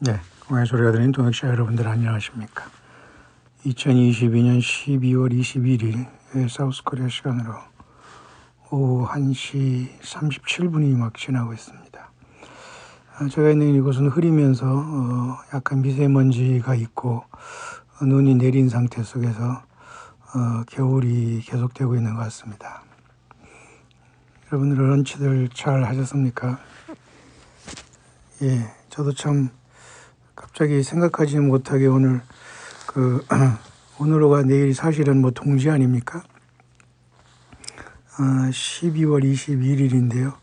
네, 공의 소리가 들리는 동역자 여러분들 안녕하십니까? 2022년 12월 21일 사우스코리아 시간으로 오후 1시 37분이 막 지나고 있습니다. 제가 있는 이곳은 흐리면서 약간 미세먼지가 있고 눈이 내린 상태 속에서 겨울이 계속되고 있는 것 같습니다. 여러분들 런치들 잘 하셨습니까? 예, 저도 참 갑자기 생각하지 못하게 오늘 오늘로가 내일이 사실은 뭐 동지 아닙니까? 12월 21일인데요.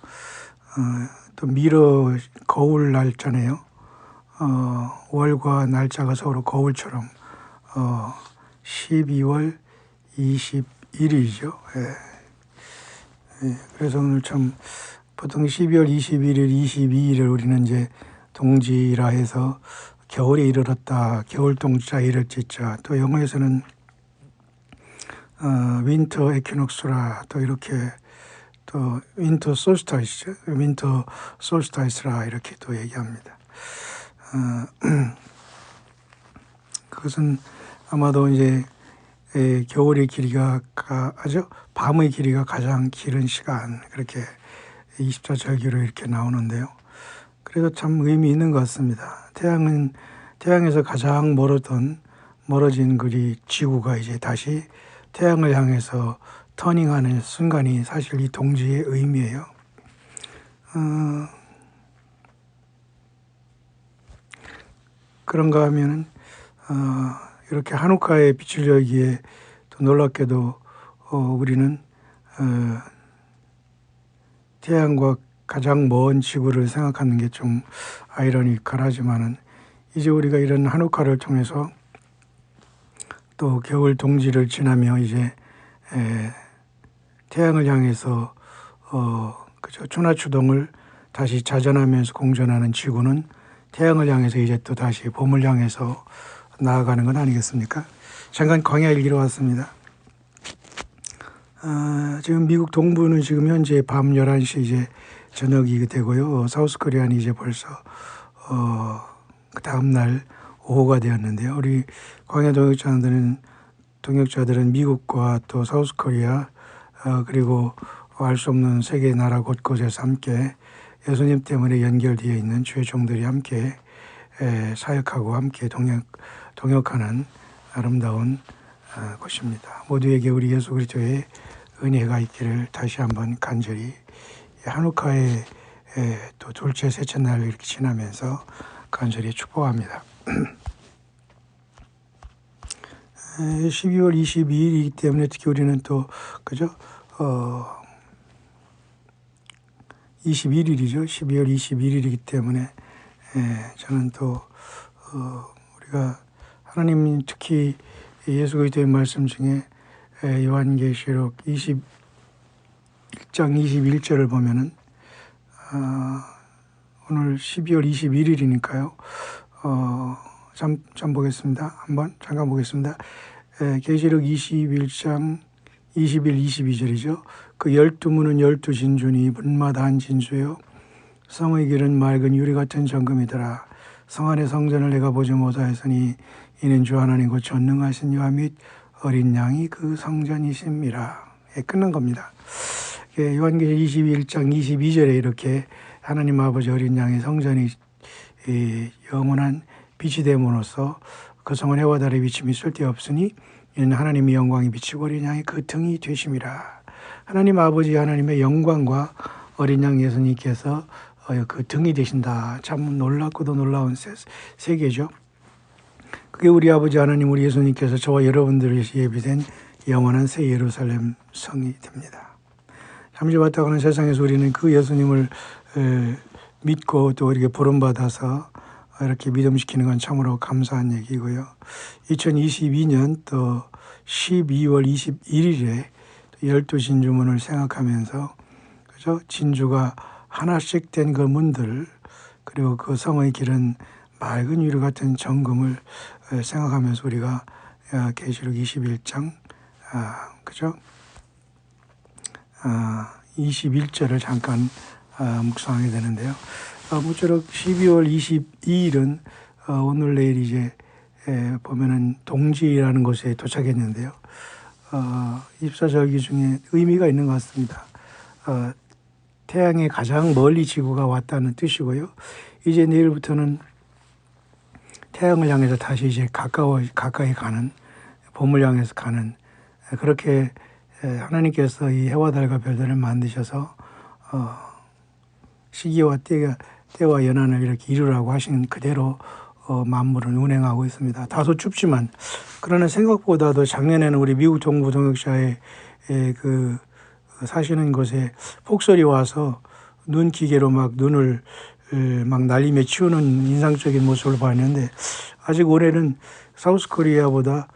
또 미러 거울 날짜네요. 월과 날짜가 서로 거울처럼 12월 21일이죠. 예, 그래서 오늘 참 보통 12월 21일, 22일을 우리는 이제 동지라 해서 겨울에 이르렀다, 겨울동지자 이를지자, 또 영어에서는 윈터 에퀴녹스라, 또 이렇게 또 윈터 솔스타이스, 윈터 솔스타이스라 이렇게 또 얘기합니다. 그것은 아마도 이제 겨울의 길이가 밤의 길이가 가장 길은 시간, 그렇게 24절기로 이렇게 나오는데요. 그래서 참 의미 있는 것 같습니다. 태양에서 가장 멀어진 그리 지구가 이제 다시 태양을 향해서 터닝하는 순간이 사실 이 동지의 의미예요. 그런가 하면은 이렇게 한우카의 빛을 여기에 또 놀랍게도 우리는 태양과 가장 먼 지구를 생각하는 게 좀 아이러니컬하지만은 이제 우리가 이런 한우카를 통해서 또 겨울 동지를 지나며 이제 태양을 향해서 추나추동을 다시 자전하면서 공전하는 지구는 태양을 향해서 이제 또 다시 봄을 향해서 나아가는 건 아니겠습니까? 잠깐 광야 일기로 왔습니다. 지금 미국 동부는 지금 현재 밤 11시 이제 저녁이 되고요. 사우스코리아는 이제 벌써 그 다음 날 오후가 되었는데요. 우리 광야 동역자들은 미국과 또 사우스코리아 그리고 알 수 없는 세계 나라 곳곳에서 함께 예수님 때문에 연결되어 있는 주의 종들이 함께 사역하고 함께 동역하는 아름다운 곳입니다. 모두에게 우리 예수 그리스도의 은혜가 있기를 다시 한번 간절히 한우카의 또 둘째, 셋째 날 이렇게 지나면서 간절히 축복합니다. 12월 22일이기 때문에 특히 우리는 또 그죠? 21일이죠. 12월 21일이기 때문에 저는 또 우리가 하나님 특히 예수 그리스도의 말씀 중에 요한계시록 21장 21절을 보면은 오늘 12월 21일이니까요. 잠깐 보겠습니다. 계시록 21장 21, 22절이죠. 그 12문은 12진주니 문마다 한 진주요 성의 길은 맑은 유리 같은 정금이더라. 성 안의 성전을 내가 보지 못하였으니 이는 주 하나님 곧 전능하신 이와 및 어린 양이 그 성전이심이라. 끝난 겁니다. 요한계시록 21장 22절에 이렇게 하나님 아버지 어린 양의 성전이 영원한 빛이 됨으로써 그 성은 해와 달의 비침이 쓸데없으니 이는 하나님의 영광이 비치고 어린 양이 그 등이 되심이라. 하나님 아버지 하나님의 영광과 어린 양 예수님께서 그 등이 되신다. 참 놀랍고도 놀라운 세계죠. 그게 우리 아버지 하나님 우리 예수님께서 저와 여러분들을 위해서 예비된 영원한 새 예루살렘 성이 됩니다. 잠시 왔다가는 세상에서 우리는 그 예수님을 믿고 또 이렇게 부름받아서 이렇게 믿음시키는 건 참으로 감사한 얘기고요. 2022년 또 12월 21일에 12진주문을 생각하면서 그죠? 진주가 하나씩 된 그 문들 그리고 그 성의 길은 맑은 유리 같은 정금을 생각하면서 우리가 계시록 21장 그죠? 21절을 잠깐 묵상하게 되는데요. 모쪼록 12월 22일은 오늘 내일 이제 보면은 동지라는 곳에 도착했는데요. 24절기 중에 의미가 있는 것 같습니다. 태양의 가장 멀리 지구가 왔다는 뜻이고요. 이제 내일부터는 태양을 향해서 다시 이제 가까이 가는, 봄을 향해서 가는, 그렇게 하나님께서 이 해와 달과 별들을 만드셔서 시기와 때와 연한을 이렇게 이루라고 하신 그대로 만물을 운행하고 있습니다. 다소 춥지만, 그러나 생각보다도 작년에는 우리 미국 동부 동역자의 그 사시는 곳에 폭설이 와서 눈 기계로 막 눈을 막 날리며 치우는 인상적인 모습을 봤는데, 아직 올해는 사우스 코리아보다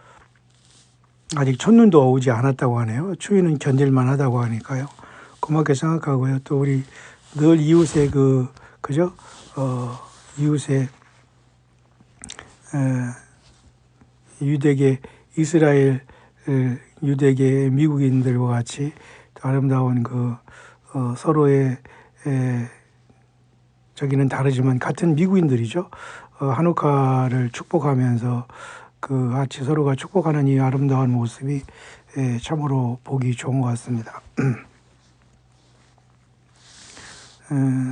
아직 첫눈도 오지 않았다고 하네요. 추위는 견딜만 하다고 하니까요. 고맙게 생각하고요. 또 우리 늘 이웃의 그죠? 이웃의 유대계 이스라엘 유대계 미국인들과 같이 아름다운 서로의 저기는 다르지만 같은 미국인들이죠. 한우카를 축복하면서 같이 서로가 축복하는 이 아름다운 모습이 참으로 보기 좋은 것 같습니다.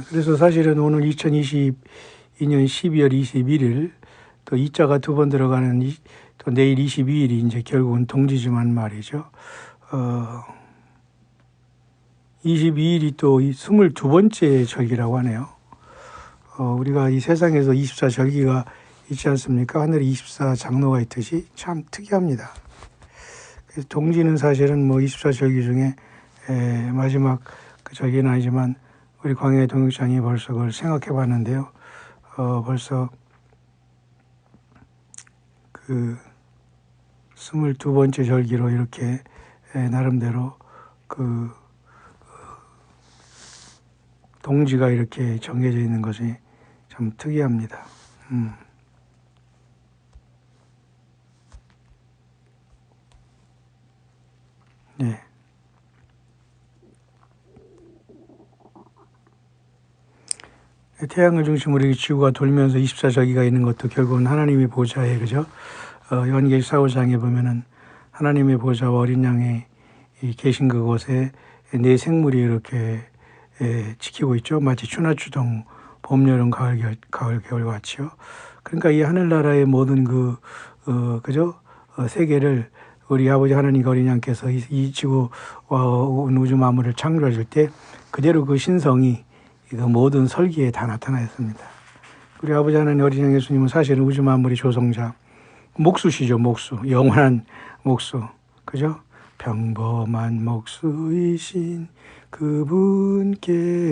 그래서 사실은 오늘 2022년 12월 21일 또 이자가 두 번 들어가는 또 내일 22일이 이제 결국은 동지지만 말이죠. 22일이 또 22번째 절기라고 하네요. 우리가 이 세상에서 24절기가 있지 않습니까? 하늘에 24장로가 있듯이 참 특이합니다. 그래서 동지는 사실은 뭐 24절기 중에 마지막 그 절기는 아니지만 우리 광야의 동역장이 벌써 그걸 생각해 봤는데요. 벌써 22번째 절기로 이렇게 나름대로 동지가 이렇게 정해져 있는 것이 참 특이합니다. 네. 태양을 중심으로 지구가 돌면서 24절기가 있는 것도 결국은 하나님의 보좌에, 그죠? 요한계시 4장에 보면은 하나님의 보좌와 어린 양이 계신 그곳에 네 생물이 이렇게 지키고 있죠. 마치 추나추동, 봄, 여름, 가을, 겨울 같이요. 그러니까 이 하늘나라의 모든 그죠? 세계를 우리 아버지 하나님과 어린 양께서 이 지구와 우주 만물을 창조하실 때 그대로 그 신성이 모든 설계에 다 나타나있습니다. 우리 아버지 하나님 어린 양 예수님은 사실은 우주 만물의 조성자, 목수시죠. 목수, 영원한 목수, 그죠? 평범한 목수이신 그분께서,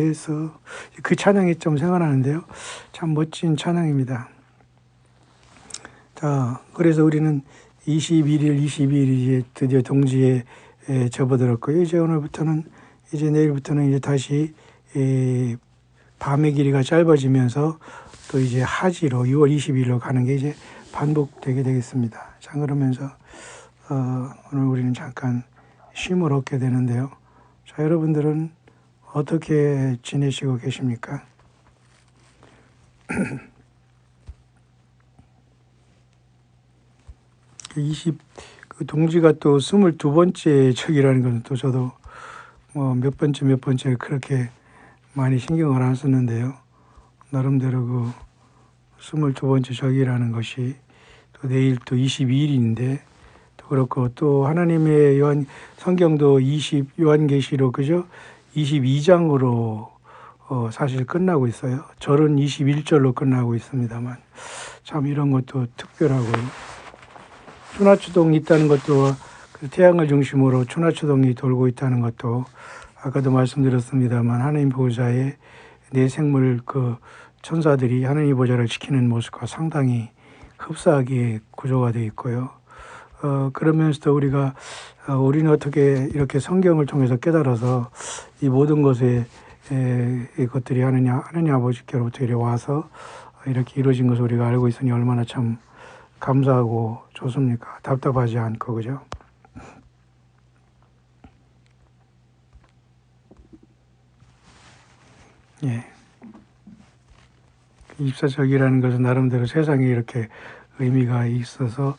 그 찬양이 좀 생각나는데요. 참 멋진 찬양입니다. 자, 그래서 우리는 21일, 22일이 드디어 동지에 접어들었고요. 이제 오늘부터는, 이제 내일부터는 이제 다시 밤의 길이가 짧아지면서 또 이제 하지로 6월 20일로 가는 게 이제 반복되게 되겠습니다. 자, 그러면서 오늘 우리는 잠깐 쉼을 얻게 되는데요. 자, 여러분들은 어떻게 지내시고 계십니까? 그 동지가 또 22번째 척이라는 것은 또 저도 뭐 몇 번째 그렇게 많이 신경을 안 썼는데요. 나름대로 그 22번째 척이라는 것이 또 내일 또 22일인데 또 그렇고, 또 하나님의 성경도 요한계시록, 그죠? 22장으로 사실 끝나고 있어요. 절은 21절로 끝나고 있습니다만 참 이런 것도 특별하고요. 추나추동이 있다는 것도, 그 태양을 중심으로 추나추동이 돌고 있다는 것도 아까도 말씀드렸습니다만 하나님 보좌에 네 생물 천사들이 하나님 보좌를 지키는 모습과 상당히 흡사하게 구조가 되어 있고요. 그러면서도 우리는 어떻게 이렇게 성경을 통해서 깨달아서 이 모든 것에 이것들이 하느님 아버지께로부터 이렇게 와서 이렇게 이루어진 것을 우리가 알고 있으니 얼마나 참 감사하고 좋습니까? 답답하지 않고, 그죠? 예. 24절기라는 것은 나름대로 세상에 이렇게 의미가 있어서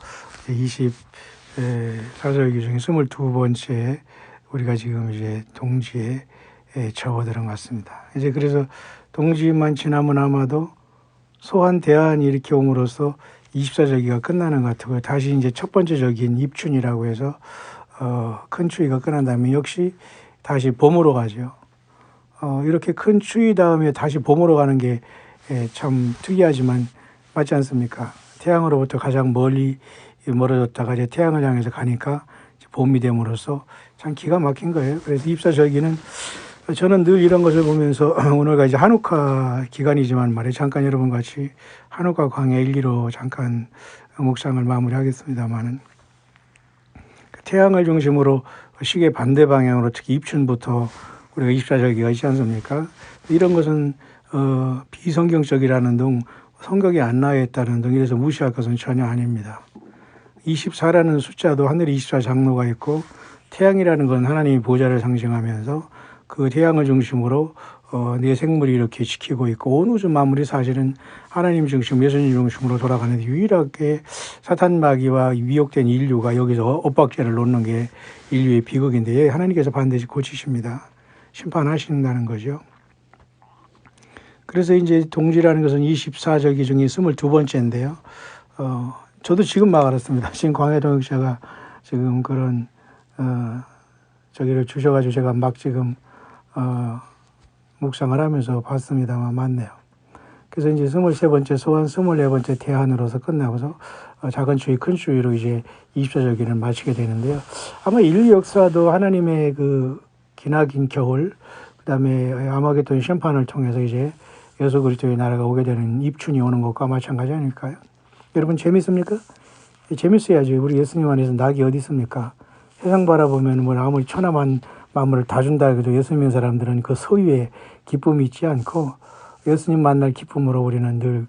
24절기 중에 22번째 우리가 지금 이제 동지에 접어드는 것 같습니다. 이제 그래서 동지만 지나면 아마도 소환 대안이 이렇게 옴으로써 24절기가 끝나는 것 같고요. 다시 이제 첫 번째 절기인 입춘이라고 해서 큰 추위가 끝난 다음에 역시 다시 봄으로 가죠. 이렇게 큰 추위 다음에 다시 봄으로 가는 게 참 특이하지만 맞지 않습니까? 태양으로부터 가장 멀리 멀어졌다가 이제 태양을 향해서 가니까 봄이 됨으로써 참 기가 막힌 거예요. 그래서 입사절기는 저는 늘 이런 것을 보면서 오늘가 이제 한우카 기간이지만 말이에요. 잠깐 여러분 같이 한우카 광야 1, 2로 잠깐 묵상을 마무리하겠습니다만은 태양을 중심으로 시계 반대 방향으로 특히 입춘부터 우리가 24절기가 있지 않습니까? 이런 것은 비성경적이라는 등 성경에 안 나와 있다는 등 이래서 무시할 것은 전혀 아닙니다. 24라는 숫자도 하늘에 24장로가 있고 태양이라는 건 하나님의 보좌를 상징하면서 그 태양을 중심으로 내 생물이 이렇게 지키고 있고 온 우주 만물이 사실은 하나님 중심, 예수님 중심으로 돌아가는데 유일하게 사탄 마귀와 미혹된 인류가 여기서 엇박자를 놓는 게 인류의 비극인데 하나님께서 반드시 고치십니다. 심판하신다는 거죠. 그래서 이제 동지라는 것은 24절기 중에 22번째인데요. 저도 지금 막 알았습니다. 지금 광해동역자가 지금 그런 저기를 주셔가지고 제가 막 지금 묵상을 하면서 봤습니다만 맞네요. 그래서 이제 23번째 소환, 24번째 대한으로서 끝나고서 작은 추위, 큰 추위로 이제 24절기를 마치게 되는데요. 아마 인류 역사도 하나님의 그 기나긴 겨울, 그 다음에 아마겟돈 심판을 통해서 이제 예수 그리스도의 나라가 오게 되는 입춘이 오는 것과 마찬가지 아닐까요? 여러분 재밌습니까? 재밌어야지. 우리 예수님 안에서 낙이 어디 있습니까? 세상 바라보면 뭐 아무리 천하만 만물을 다 준다 해도 예수님 믿는 사람들은 그 소유에 기쁨이 있지 않고 예수님 만날 기쁨으로 우리는 늘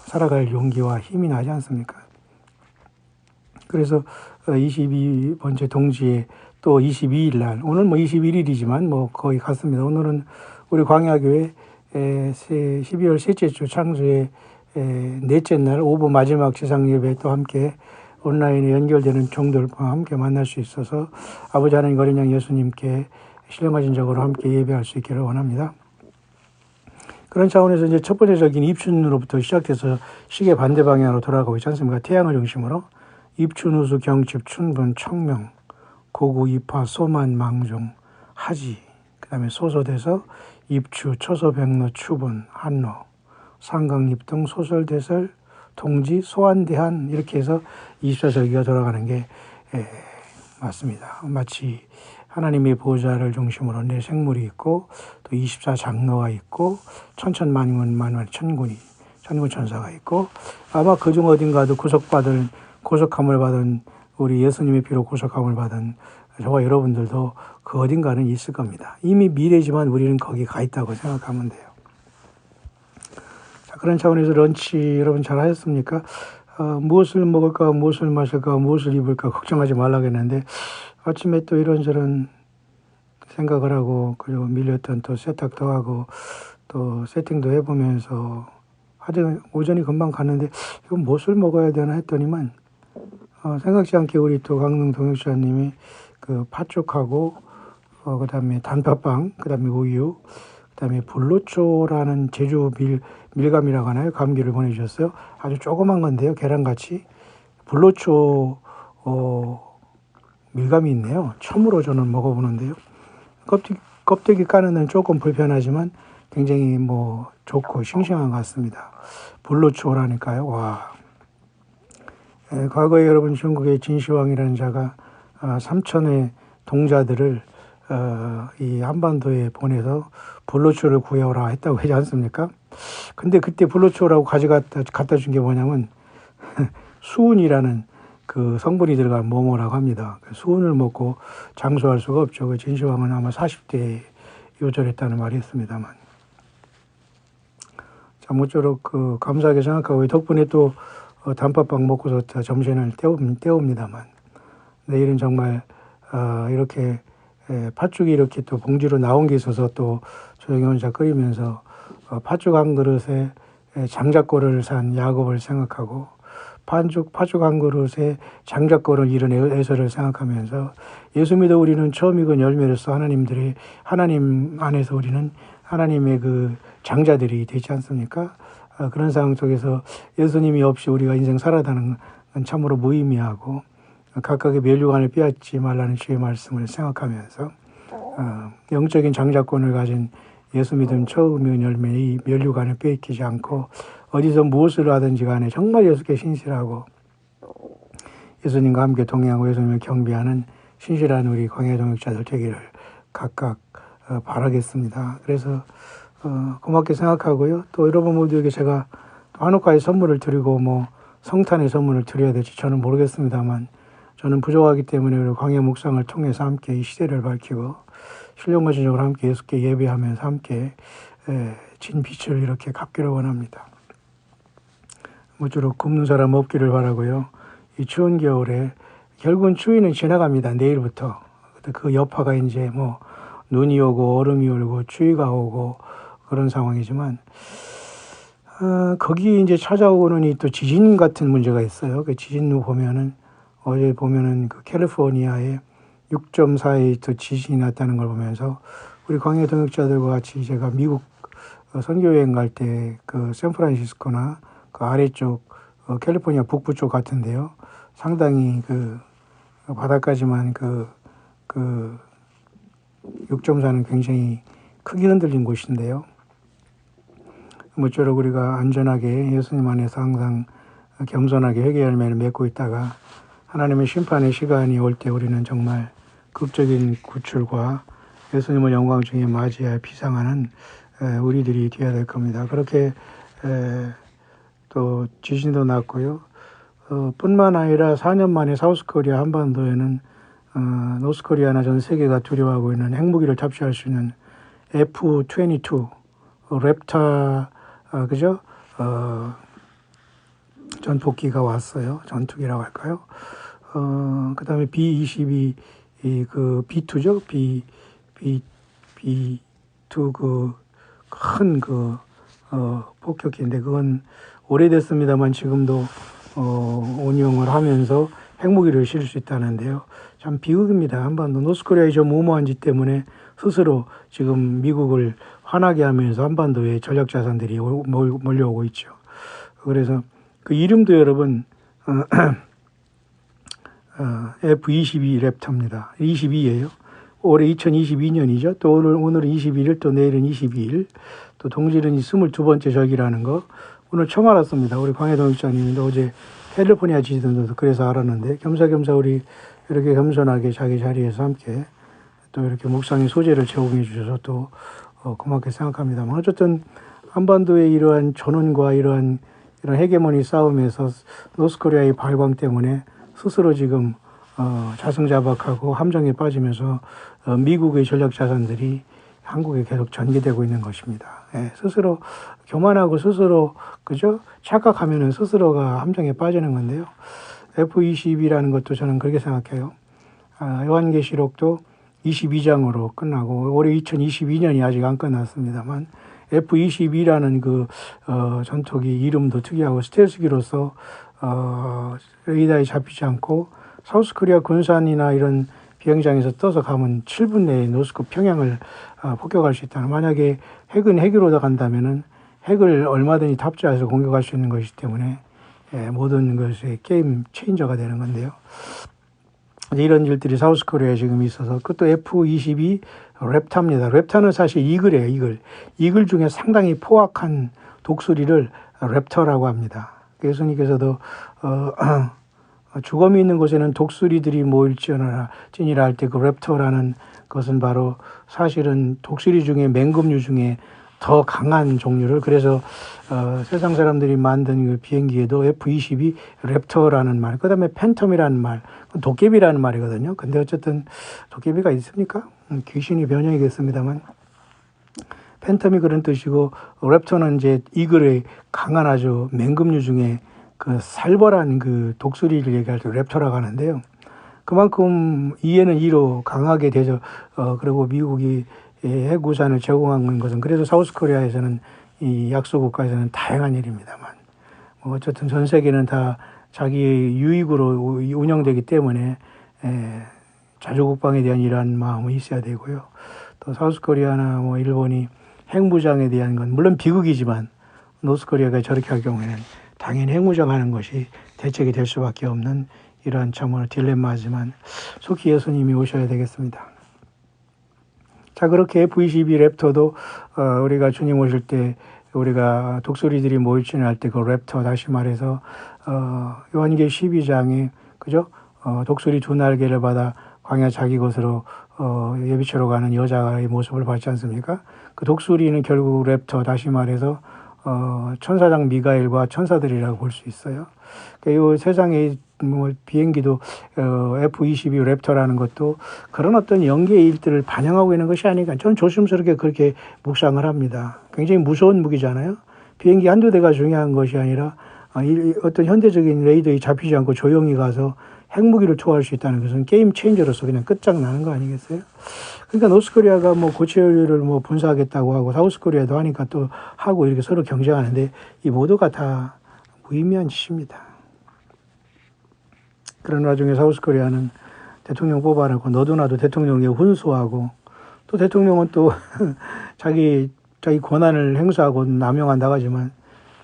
살아갈 용기와 힘이 나지 않습니까? 그래서 22번째 동지에 또 22일 날, 오늘 뭐 21일이지만 뭐 거의 같습니다. 오늘은 우리 광야교회 12월 셋째 주 창조의 넷째 날 오후 마지막 지상 예배 또 함께 온라인에 연결되는 종들과 함께 만날 수 있어서 아버지 하나님 어린 양 예수님께 신령하신 적으로 함께 예배할 수 있기를 원합니다. 그런 차원에서 이제 첫 번째 적인 입춘으로부터 시작돼서 시계 반대 방향으로 돌아가고 있지 않습니까? 태양을 중심으로 입춘, 우수, 경칩, 춘분, 청명, 고구, 입하, 소만, 망종, 하지, 그 다음에 소소돼서 입추, 초소, 백로, 추분, 한로, 상강립 등 소설대설, 동지, 소환대한 이렇게 해서 24절기가 돌아가는 게 맞습니다. 마치 하나님의 보좌를 중심으로 내 생물이 있고 또 24장로가 있고 천천만군 천군 천사가 있고 아마 그중 어딘가도 구속함을 받은 우리 예수님의 피로 구속함을 받은 저와 여러분들도 그 어딘가는 있을 겁니다. 이미 미래지만 우리는 거기 가 있다고 생각하면 돼요. 자, 그런 차원에서 런치 여러분 잘 하셨습니까? 무엇을 먹을까, 무엇을 마실까, 무엇을 입을까 걱정하지 말라고 했는데 아침에 또 이런저런 생각을 하고 그리고 밀렸던 또 세탁도 하고 또 세팅도 해보면서 하여튼 오전이 금방 갔는데 이거 무엇을 먹어야 되나 했더니만 생각지 않게 우리 또 강릉 동역자님이 그 팥죽하고 그 다음에 단팥빵, 그 다음에 우유, 그 다음에 불로초라는 제주 밀감이라고 하나요? 감기를 보내주셨어요. 아주 조그만 건데요. 계란같이. 불로초 밀감이 있네요. 처음으로 저는 먹어보는데요. 껍데기 까는 데는 조금 불편하지만 굉장히 뭐 좋고 싱싱한 것 같습니다. 불로초라니까요. 와. 과거에 여러분 중국의 진시황이라는 자가 3천의 동자들을 이 한반도에 보내서 불로초를 구해오라 했다고 하지 않습니까? 근데 그때 불로초라고 갖다 준 게 뭐냐면 수은이라는 그 성분이 들어간 모모라고 합니다. 수은을 먹고 장수할 수가 없죠. 그 진시황은 아마 40대에 요절했다는 말이 있습니다만. 자, 모쪼록 그 감사하게 생각하고 덕분에 또 단팥빵 먹고서 점심을 때웁니다만 내일은 정말 이렇게 팥죽이 이렇게 또 봉지로 나온 게 있어서 또 조용히 혼자 끓이면서 팥죽 한 그릇에 장작고를 산 야곱을 생각하고 파죽 한 그릇에 장작고를 이룬 에서를 생각하면서 예수 믿어 우리는 처음이건 열매로서 하나님 안에서 우리는 하나님의 그 장자들이 되지 않습니까? 그런 상황 속에서 예수님이 없이 우리가 인생 살아가는 건 참으로 무의미하고 각각의 면류관을 빼앗지 말라는 주의 말씀을 생각하면서 영적인 장자권을 가진 예수 믿음 처음이건 열매 이 면류관을 빼앗기지 않고 어디서 무엇을 하든지 간에 정말 예수께 신실하고 예수님과 함께 동행하고 예수님을 경배하는 신실한 우리 광야 동역자들 되기를 각각 바라겠습니다. 그래서 고맙게 생각하고요. 또 여러분 모두에게 제가 한옥가의 선물을 드리고 뭐 성탄의 선물을 드려야 될지 저는 모르겠습니다만 저는 부족하기 때문에 우리 광야 묵상을 통해서 함께 이 시대를 밝히고 신령과 진정으로 함께 예수께 예배하면서 함께 진 빛을 이렇게 갚기를 원합니다. 모쪼록 굶는 사람 없기를 바라고요. 이 추운 겨울에 결국은 추위는 지나갑니다. 내일부터. 그 여파가 이제 뭐 눈이 오고 얼음이 오고 추위가 오고 그런 상황이지만 거기 이제 찾아오는 이 또 지진 같은 문제가 있어요. 그 지진로 보면은 어제 보면은 그 캘리포니아에 6.4의 또 지진이 났다는 걸 보면서 우리 광야 동역자들과 같이 제가 미국 선교여행 갈 때 그 샌프란시스코나 그 아래쪽 캘리포니아 북부 쪽 같은데요. 상당히 그 바닥까지만 그 6.4는 굉장히 크게 흔들린 곳인데요. 모쪼록 우리가 안전하게 예수님 안에서 항상 겸손하게 회개 열매를 맺고 있다가 하나님의 심판의 시간이 올 때 우리는 정말 극적인 구출과 예수님을 영광 중에 맞이할 비상하는 우리들이 되어야 될 겁니다. 그렇게 또 지진도 났고요. 뿐만 아니라 4년 만에 사우스코리아 한반도에는 노스코리아나 전 세계가 두려워하고 있는 핵무기를 탑재할 수 있는 F-22 랩터 그죠? 전폭기가 왔어요. 전투기라고 할까요? 그 다음에 B-22 그 B2죠? B2 그 큰 폭격기인데 그건 오래됐습니다만 지금도 운용을 하면서 핵무기를 실을 수 있다는데요. 참 비극입니다. 한반도 노스코리아의 저 무모한 짓 때문에 스스로 지금 미국을 화나게 하면서 한반도에 전략자산들이 몰려오고 있죠. 그래서 그 이름도 여러분 F-22 랩터입니다. 22예요. 올해 2022년이죠. 또 오늘은 21일, 또 내일은 22일, 또 동질은 22번째 절기라는 거 오늘 처음 알았습니다. 우리 광해 동역자님이 어제 캘리포니아 지지던도 그래서 알았는데 겸사겸사 우리 이렇게 겸손하게 자기 자리에서 함께 또 이렇게 묵상의 소재를 제공해 주셔서 또 고맙게 생각합니다만 어쨌든 한반도의 이러한 전원과 이런 헤게모니 싸움에서 노스코리아의 발광 때문에 스스로 지금 자승자박하고 함정에 빠지면서 미국의 전략자산들이 한국에 계속 전개되고 있는 것입니다. 예, 스스로 교만하고 스스로 그죠? 착각하면은 스스로가 함정에 빠지는 건데요. F-22라는 것도 저는 그렇게 생각해요. 요한계시록도 22장으로 끝나고 올해 2022년이 아직 안 끝났습니다만 F-22라는 그 전투기 이름도 특이하고 스텔스기로서 레이더에 잡히지 않고 사우스코리아 군산이나 이런 비행장에서 떠서 가면 7분 내에 노스코 평양을 폭격할 수 있다는. 만약에 핵은 핵으로 간다면은 핵을 얼마든지 탑재해서 공격할 수 있는 것이기 때문에 모든 것의 게임 체인저가 되는 건데요. 이런 일들이 사우스코리아에 지금 있어서 그것도 F-22 랩터입니다. 랩터는 사실 이글이에요. 이글 중에 상당히 포악한 독수리를 랩터라고 합니다. 예수님께서도 주검이 있는 곳에는 독수리들이 모일지어라 할 때 그 랩터라는 것은 바로 사실은 독수리 중에 맹금류 중에 더 강한 종류를 그래서 세상 사람들이 만든 그 비행기에도 F-22 랩터라는 말, 그 다음에 팬텀이라는 말, 도깨비라는 말이거든요. 근데 어쨌든 도깨비가 있습니까? 귀신이 변형이겠습니다만 팬텀이 그런 뜻이고 랩터는 이제 이글의 강한 아주 맹금류 중에 그 살벌한 그 독수리를 얘기할 때 랩터라고 하는데요. 그만큼 이에는 이로 강하게 되죠. 그리고 미국이 핵우산을 제공한 것은 그래서 사우스코리아에서는 이 약소국가에서는 다양한 일입니다만, 뭐 어쨌든 전 세계는 다 자기의 유익으로 운영되기 때문에 자주국방에 대한 이러한 마음이 있어야 되고요. 또 사우스코리아나 뭐 일본이 핵무장에 대한 건 물론 비극이지만 노스코리아가 저렇게 할 경우에는 당연히 핵무장하는 것이 대책이 될 수밖에 없는 이러한 참으로 딜레마지만 속히 예수님이 오셔야 되겠습니다. 자, 그렇게 F-22 랩터도 우리가 주님 오실 때 우리가 독수리들이 모일지할 때 그 랩터, 다시 말해서 요한계시록 12장에 그죠? 독수리 두 날개를 받아 광야 자기 곳으로 예비치러 가는 여자의 모습을 봤지 않습니까? 그 독수리는 결국 랩터, 다시 말해서 천사장 미가엘과 천사들이라고 볼 수 있어요. 그러니까 이 세상의 뭐 비행기도 F-22 랩터라는 것도 그런 어떤 연계의 일들을 반영하고 있는 것이 아닌가. 저는 조심스럽게 그렇게 묵상을 합니다. 굉장히 무서운 무기잖아요. 비행기 한두 대가 중요한 것이 아니라 어떤 현대적인 레이더에 잡히지 않고 조용히 가서 핵무기를 투하할 수 있다는 것은 게임 체인저로서 그냥 끝장나는 거 아니겠어요? 그러니까 노스코리아가 뭐 고체연료를 뭐 분사하겠다고 하고 사우스코리아도 하니까 또 하고 이렇게 서로 경쟁하는데 이 모두가 다 무의미한 짓입니다. 그런 와중에 사우스코리아는 대통령 뽑아놓고 너도 나도 대통령에 훈수하고 또 대통령은 또 자기 권한을 행사하고 남용한다고 하지만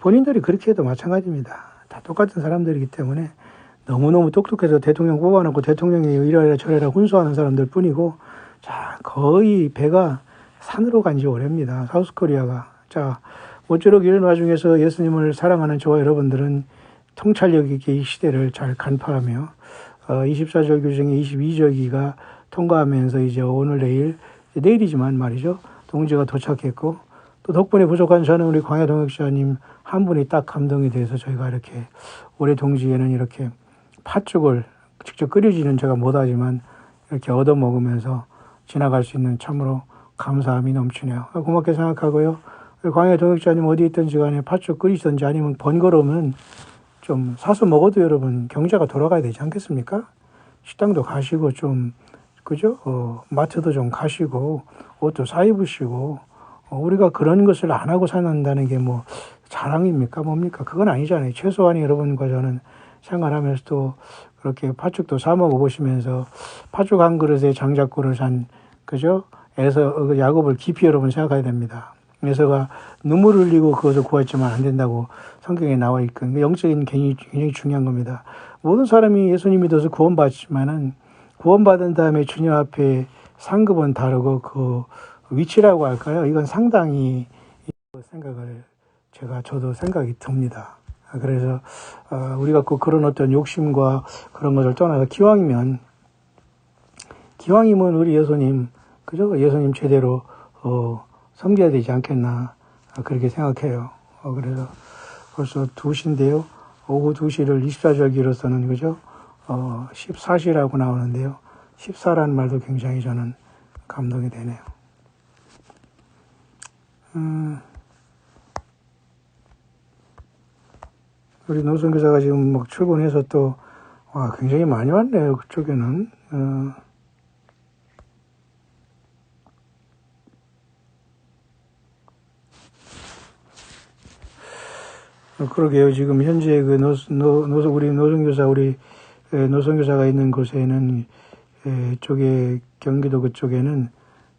본인들이 그렇게 해도 마찬가지입니다. 다 똑같은 사람들이기 때문에 너무너무 똑똑해서 대통령 뽑아놓고 대통령이 이래라 저래라 훈수하는 사람들 뿐이고 자, 거의 배가 산으로 간지 오래입니다. 사우스코리아가. 자, 모쪼록 이런 와중에서 예수님을 사랑하는 저와 여러분들은 통찰력 있게 이 시대를 잘 간파하며 24절 규정의 22절기가 통과하면서 이제 오늘 내일이지만 말이죠. 동지가 도착했고 또 덕분에 부족한 저는 우리 광야 동역자님 한 분이 딱 감동이 돼서 저희가 이렇게 올해 동지에는 이렇게 팥죽을 직접 끓여지는 제가 못하지만 이렇게 얻어먹으면서 지나갈 수 있는 참으로 감사함이 넘치네요. 고맙게 생각하고요. 광야 동역자님 어디 있든지 간에 팥죽 끓이시든지 아니면 번거로우면 좀 사서 먹어도 여러분 경제가 돌아가야 되지 않겠습니까? 식당도 가시고 좀 그죠? 마트도 좀 가시고 옷도 사 입으시고 우리가 그런 것을 안 하고 산다는 게 뭐 자랑입니까? 뭡니까? 그건 아니잖아요. 최소한이 여러분과 저는 생활하면서도 그렇게 팥죽도 사 먹어보시면서 팥죽 한 그릇에 장작구를 산 그죠? 야곱을 깊이 여러분 생각해야 됩니다. 에서가 눈물을 흘리고 그것을 구했지만 안 된다고 성경에 나와 있거든요. 영적인 굉장히 중요한 겁니다. 모든 사람이 예수님 믿어서 구원받지만은 구원받은 다음에 주님 앞에 상급은 다르고 그 위치라고 할까요? 이건 상당히 저도 생각이 듭니다. 그래서 우리가 그런 어떤 욕심과 그런 것을 떠나서 기왕이면 우리 예수님 그죠? 예수님 제대로 섬겨야 되지 않겠나 그렇게 생각해요. 그래서 벌써 2시인데요. 오후 2시를 24절기로서는 그죠? 14시라고 나오는데요. 14라는 말도 굉장히 저는 감동이 되네요. 우리 노선교사가 지금 막 출근해서 또 굉장히 많이 왔네요. 그쪽에는. 그러게요. 지금 현재 우리 노선교사가 있는 곳에는 쪽에 경기도 그쪽에는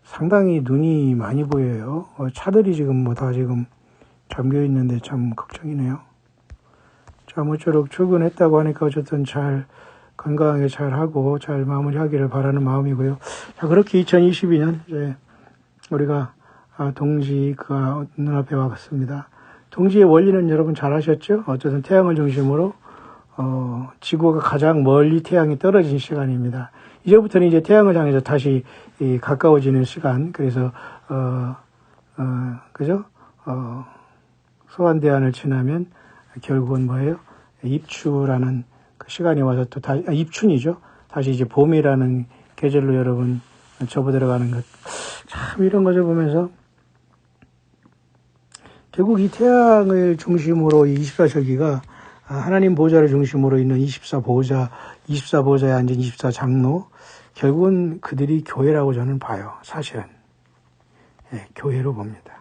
상당히 눈이 많이 보여요. 차들이 지금 뭐 다 지금 잠겨 있는데 참 걱정이네요. 자, 모쪼록 출근했다고 하니까 어쨌든 잘 건강하게 잘 하고 잘 마무리하기를 바라는 마음이고요. 자, 그렇게 2022년 이제 우리가 동지가 눈앞에 와봤습니다. 동지의 원리는 여러분 잘 아셨죠? 어쨌든 태양을 중심으로 지구가 가장 멀리 태양이 떨어진 시간입니다. 이제부터는 이제 태양을 향해서 다시 가까워지는 시간. 그래서 그죠? 소환대안을 지나면 결국은 뭐예요? 입추라는 그 시간이 와서 또 다시 입춘이죠. 다시 이제 봄이라는 계절로 여러분 접어들어가는 것. 참 이런 것을 보면서 결국 이 태양을 중심으로 이 24절기가 하나님 보좌를 중심으로 있는 24보좌에 앉은 24장로, 결국은 그들이 교회라고 저는 봐요. 사실은. 네, 교회로 봅니다.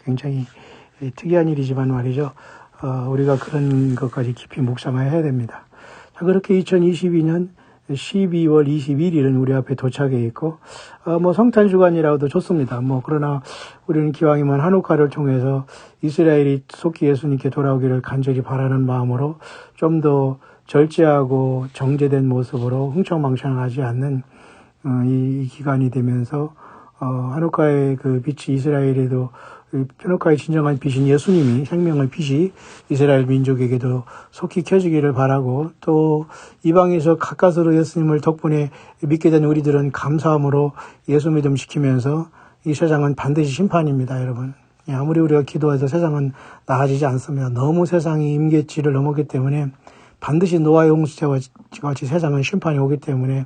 굉장히 특이한 일이지만 말이죠. 우리가 그런 것까지 깊이 묵상해야 됩니다. 자, 그렇게 2022년 12월 21일은 우리 앞에 도착해 있고, 성탄 주간이라고도 좋습니다. 그러나 우리는 기왕이면 한우카를 통해서 이스라엘이 속히 예수님께 돌아오기를 간절히 바라는 마음으로 좀 더 절제하고 정제된 모습으로 흥청망청하지 않는 이 기간이 되면서 한우카의 그 빛이 이스라엘에도, 한우카의 진정한 빛인 예수님이, 생명의 빛이 이스라엘 민족에게도 속히 켜지기를 바라고, 또 이방에서 가까스로 예수님을 덕분에 믿게 된 우리들은 감사함으로 예수 믿음 지키면서 이 세상은 반드시 심판입니다, 여러분. 아무리 우리가 기도해도 세상은 나아지지 않습니다. 너무 세상이 임계치를 넘었기 때문에 반드시 노아의 홍수와 같이 세상은 심판이 오기 때문에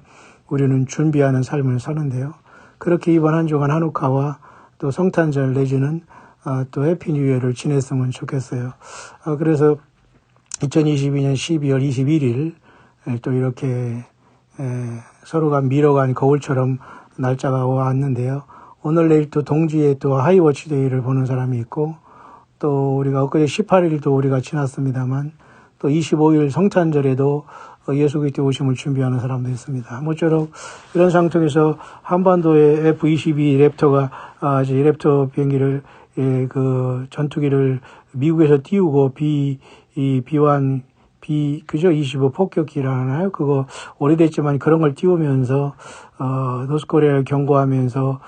우리는 준비하는 삶을 사는데요. 그렇게 이번 한 주간 한우카와 또 성탄절 내지는 또 해피 뉴 이어를 지냈으면 좋겠어요. 그래서 2022년 12월 21일 또 이렇게 서로가 미뤄간 거울처럼 날짜가 왔는데요. 오늘 내일 또 동지에 또 하이워치 데이를 보는 사람이 있고, 또 우리가 엊그제 18일도 우리가 지났습니다만 또 25일 성탄절에도 예수 그리스도 오심을 준비하는 사람도 있습니다. 모쪼록 이런 상황에서 한반도의 F-22 랩터가 이제 랩터 비행기를 그 전투기를 미국에서 띄우고 그죠? 25 폭격기라 하나요? 그거 오래됐지만 그런 걸 띄우면서 노스코리아를 경고하면서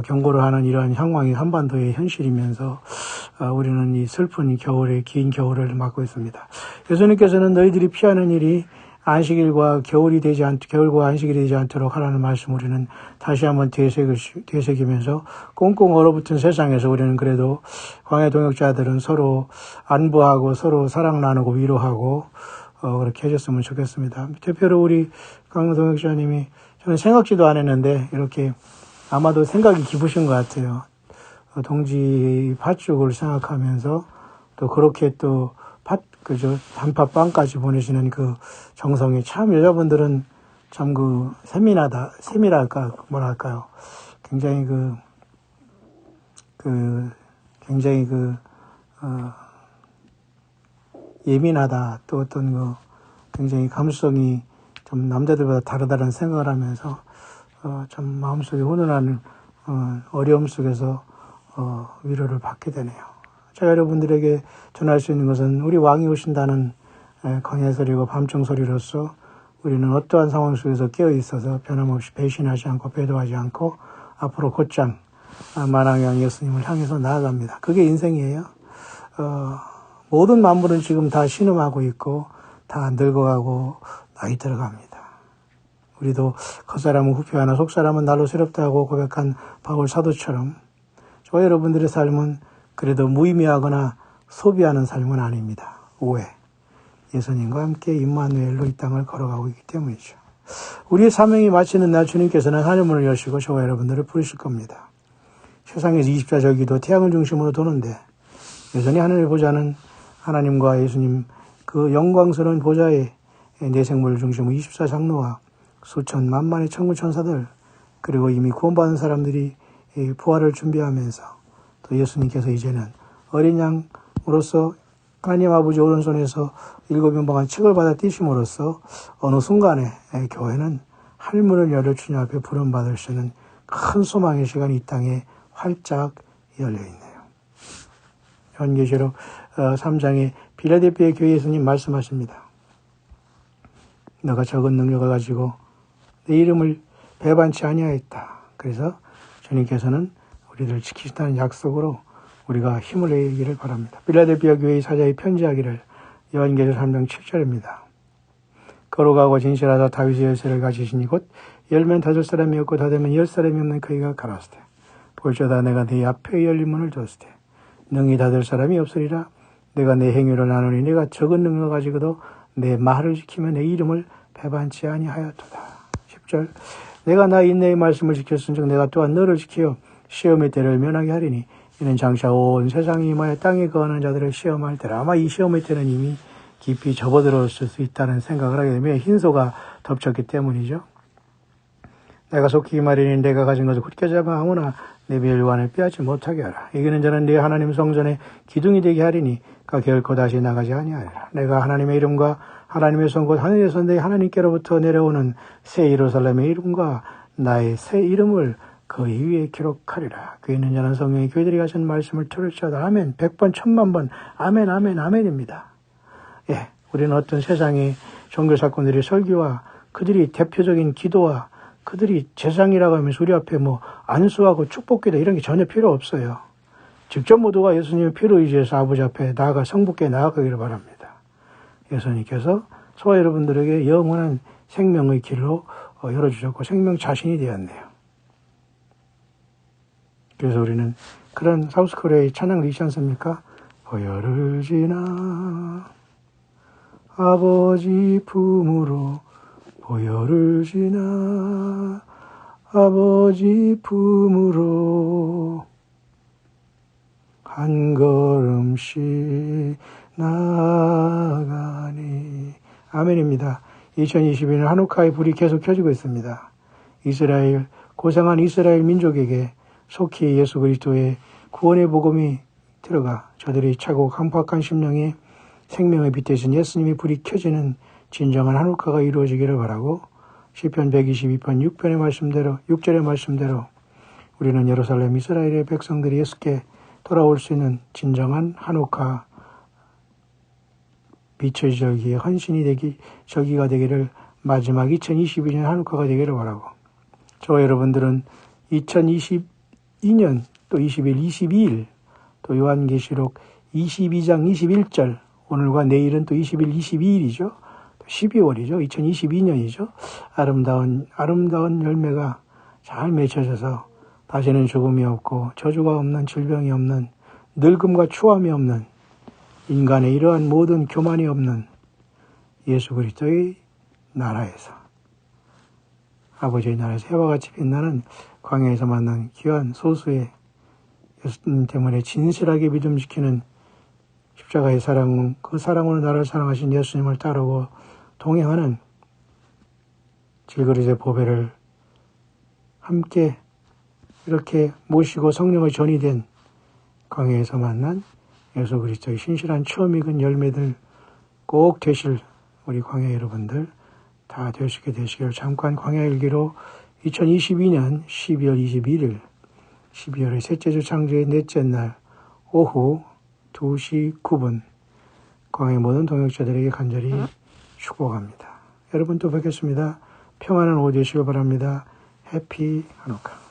경고를 하는 이러한 상황이 한반도의 현실이면서 우리는 이 슬픈 겨울의 긴 겨울을 맞고 있습니다. 예수님께서는 너희들이 피하는 일이 안식일과 겨울과 안식일이 되지 않도록 하라는 말씀 우리는 다시 한번 되새기면서 꽁꽁 얼어붙은 세상에서 우리는 그래도 광야 동역자들은 서로 안부하고 서로 사랑 나누고 위로하고 그렇게 해줬으면 좋겠습니다. 대표로 우리 광야 동역자님이 저는 생각지도 안 했는데 이렇게 아마도 생각이 깊으신 것 같아요. 동지 팥죽을 생각하면서 또 그렇게 또 단팥빵까지 보내시는 그 정성이 참 여자분들은 참 세밀할까, 뭐랄까요. 굉장히 굉장히 예민하다. 또 어떤 굉장히 감수성이 좀 남자들보다 다르다는 생각을 하면서 참 마음속에 훈훈한 어려움 속에서 위로를 받게 되네요. 제가 여러분들에게 전할 수 있는 것은 우리 왕이 오신다는 광야소리고 밤중소리로서 우리는 어떠한 상황 속에서 깨어있어서 변함없이 배신하지 않고 배도하지 않고 앞으로 곧장 만왕의 예수님을 향해서 나아갑니다. 그게 인생이에요. 모든 만물은 지금 다 신음하고 있고 다 늙어가고 나이 들어갑니다. 우리도 겉사람은 후패하나 속사람은 날로 새롭다고 고백한 바울 사도처럼 저와 여러분들의 삶은 그래도 무의미하거나 소비하는 삶은 아닙니다. 오해. 예수님과 함께 임마누엘로 이 땅을 걸어가고 있기 때문이죠. 우리의 사명이 마치는 날 주님께서는 하늘문을 여시고 저와 여러분들을 부르실 겁니다. 세상에서 24절기도 태양을 중심으로 도는데 여전히 하늘을 보자는 하나님과 예수님 그 영광스러운 보좌에 내 생물을 중심으로 24장로와 수천 만만의 천군 천사들 그리고 이미 구원받은 사람들이 부활을 준비하면서 또 예수님께서 이제는 어린 양으로서 하나님 아버지 오른손에서 7영광한 칙을 받아 뛰심으로써 어느 순간에 교회는 하늘문을 열어 주님 앞에 부름받을 수 있는 큰 소망의 시간이 이 땅에 활짝 열려있네요. 요한계시록 3장에 빌라델피아 교회 예수님 말씀하십니다. 너가 적은 능력을 가지고 내 이름을 배반치 아니하였다. 그래서 주님께서는 우리를 지키신다는 약속으로 우리가 힘을 내기를 바랍니다. 빌라델피아 교회의 사자에 편지하기를 요한계시록 3장 7절입니다. 거룩하고 진실하다 다윗의 열쇠를 가지시니 곧 열면 닫을 사람이 없고 닫으면 열 사람이 없는 그이가 가라사대 볼지어다 내가 네 앞에 열린 문을 두었으되 능히 닫을 사람이 없으리라. 내가 내 행위를 나누니 내가 적은 능력을 가지고도 내 말을 지키며 내 이름을 배반치 아니하였도다. 10절 내가 나 인내의 말씀을 지켰은즉 내가 또한 너를 지켜 시험의 때를 면하게 하리니 이는 장차 온 세상이 임하여 땅에 거하는 자들을 시험할 때라. 아마 이 시험의 때는 이미 깊이 접어들었을 수 있다는 생각을 하게 되면 흰소가 덮쳤기 때문이죠. 내가 속히 말이니 내가 가진 것을 굳게 잡아 아무나 내 멸관을 빼앗지 못하게 하라. 이기는 자는 네 하나님 성전에 기둥이 되게 하리니 그가 결코 다시 나가지 아니하리라. 내가 하나님의 이름과 하나님의 손 곧 하늘에서 내 하나님께로부터 내려오는 새 예루살렘의 이름과 나의 새 이름을 그 위에 기록하리라. 그 있는 자는 성령의 교회들이 하신 말씀을 들을지어다. 아멘. 100번 1000만 아멘 아멘 아멘입니다. 예, 우리는 어떤 세상의 종교사건들의 설교와 그들이 대표적인 기도와 그들이 제사장이라고 하면서 우리 앞에 안수하고 축복기도 이런 게 전혀 필요 없어요. 직접 모두가 예수님의 피로 의지해서 아버지 앞에 나아가 성부께 나아가기를 바랍니다. 예수님께서 저와 여러분들에게 영원한 생명의 길로 열어주셨고 생명 자신이 되었네요. 그래서 우리는 그런 사우스코리아의 찬양을 읽지 않습니까? 보혈을 지나 아버지 품으로 보혈을 지나 아버지 품으로 한 걸음씩 나아가니 아멘입니다. 2022년 한우카의 불이 계속 켜지고 있습니다. 고생한 이스라엘 민족에게 속히 예수 그리스도의 구원의 복음이 들어가 저들이 차고 강팍한 심령에 생명의 빛 대신 예수님의 불이 켜지는 진정한 한우카가 이루어지기를 바라고 시편 122편 6절의 말씀대로 우리는 예루살렘 이스라엘의 백성들이 예수께 돌아올 수 있는 진정한 한우카 빛의 절기의 헌신이 절기가 되기를 마지막 2022년 한우카가 되기를 바라고 저와 여러분들은 2022년 또 20일, 22일 또 요한계시록 22장 21절 오늘과 내일은 또 20일, 22일이죠. 12월이죠. 2022년이죠. 아름다운 열매가 잘 맺혀져서 다시는 죽음이 없고 저주가 없는 질병이 없는 늙음과 추함이 없는 인간의 이러한 모든 교만이 없는 예수 그리스도의 나라에서 아버지의 나라에서 해와 같이 빛나는 광야에서 만난 귀한 소수의 예수님 때문에 진실하게 믿음 지키는 십자가의 사랑, 그 사랑으로 나를 사랑하신 예수님을 따르고 동행하는 질그릇의 보배를 함께 이렇게 모시고 성령의 전이 된 광야에서 만난 예수 그리스도의 신실한 처음 익은 열매들 꼭 되실 우리 광야 여러분들 다 되시게 되시길 잠깐 광야 일기로 2022년 12월 21일 12월의 셋째 주 창조의 넷째 날 오후 2시 9분 광야 모든 동역자들에게 간절히 축복합니다. 여러분 또 뵙겠습니다. 평안한 오후 되시길 바랍니다. 해피 한우카.